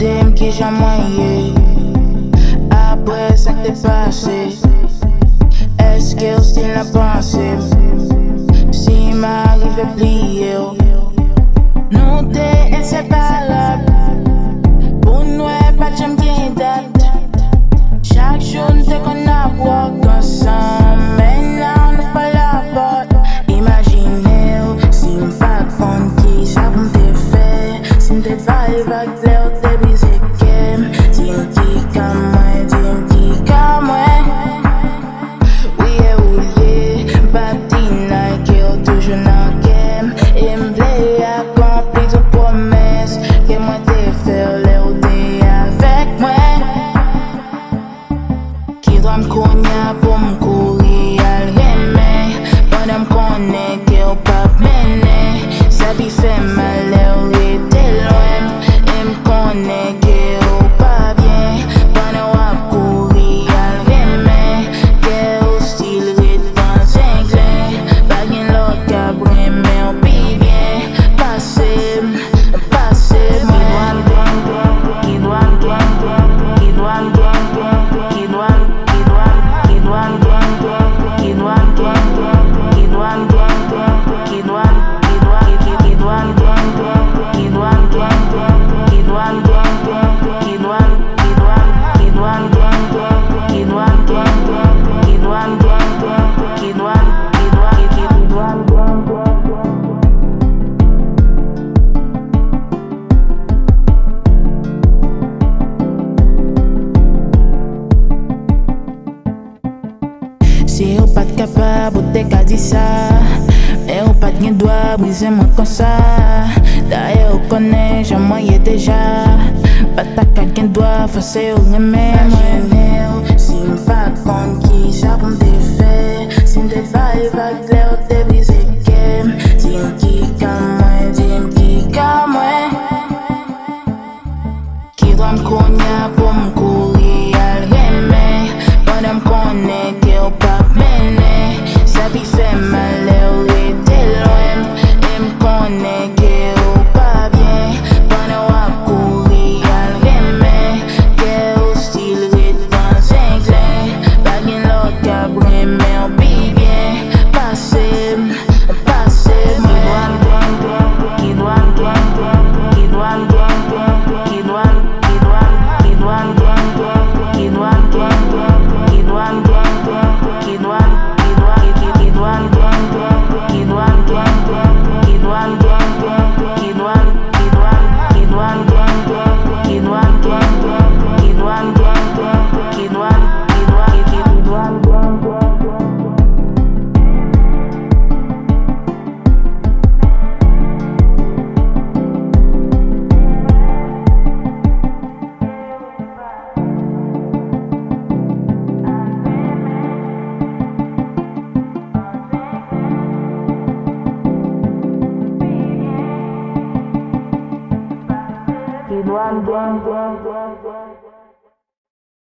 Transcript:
dem ki jan mwenye. Apre sa te pase, eske ou stil nan panse si m'arive pliye ou. Nou te inseparab, pou nou e pat jam gen dat. Chak joun te kon ap wak ansan, men nan nou pa la pot. Imagine ou, si m'pak kon ki sa pou m'te fe, si m'te vibe ak le ou te bize kem. Di m'ki ka mwen, di m'ki ka mwen. Ouye ouye, bati Nike ou toujou nan kem. E m'vle akompli tou promes ke mwen te fe le ou te avek mwen. Ki dwa m'konya pou m'kouri al reme, pandan m'konnen ke ou pap mene. Sa bi fe male ou rete lwen, e m'konnen ke ou pa bien. Pandan wap kouri al reme, ke ou stil retan zenglen. Bagyen lot ka breme ou pi bien. Pase, pase mwen. Ki dwa m'gen, ki dwa m'gen, ki dwa m'gen, ki dwa m'gen, ki dwa m'gen, ki dwa m'gen, ki dwa si ou pat kapab ou te ka di sa, mais ou pat gen dwa brise mwen kon sa. Daye ou konen jan mwenye deja, patak ka gen dwa fose ou reme mwen. Si m'pak kon ki sa pou m'te fe, si m'te vibe ak le ou te brise kem. Di m'ki ka mwen, di m'ki ka mwen. Ki dwa m'konya pou m'kouri al reme, pandan m'konnen ke ou pap mene. Sa bi fe male ou rete lwen, e m'konnen ke ou pa bien. Pandan wap kouri al reme, ke ou stil retan zenglen. Bagyen lot ka breme ou pi bien. Pase, pase mwen. Ki dwa m'gen, ki dwa m'gen, ki dwa m'gen, ki dwa m'gen, ki dwa m'gen, ki dwa m'gen, ki dwa m'gen, ki dwa Ki dwa m'gen.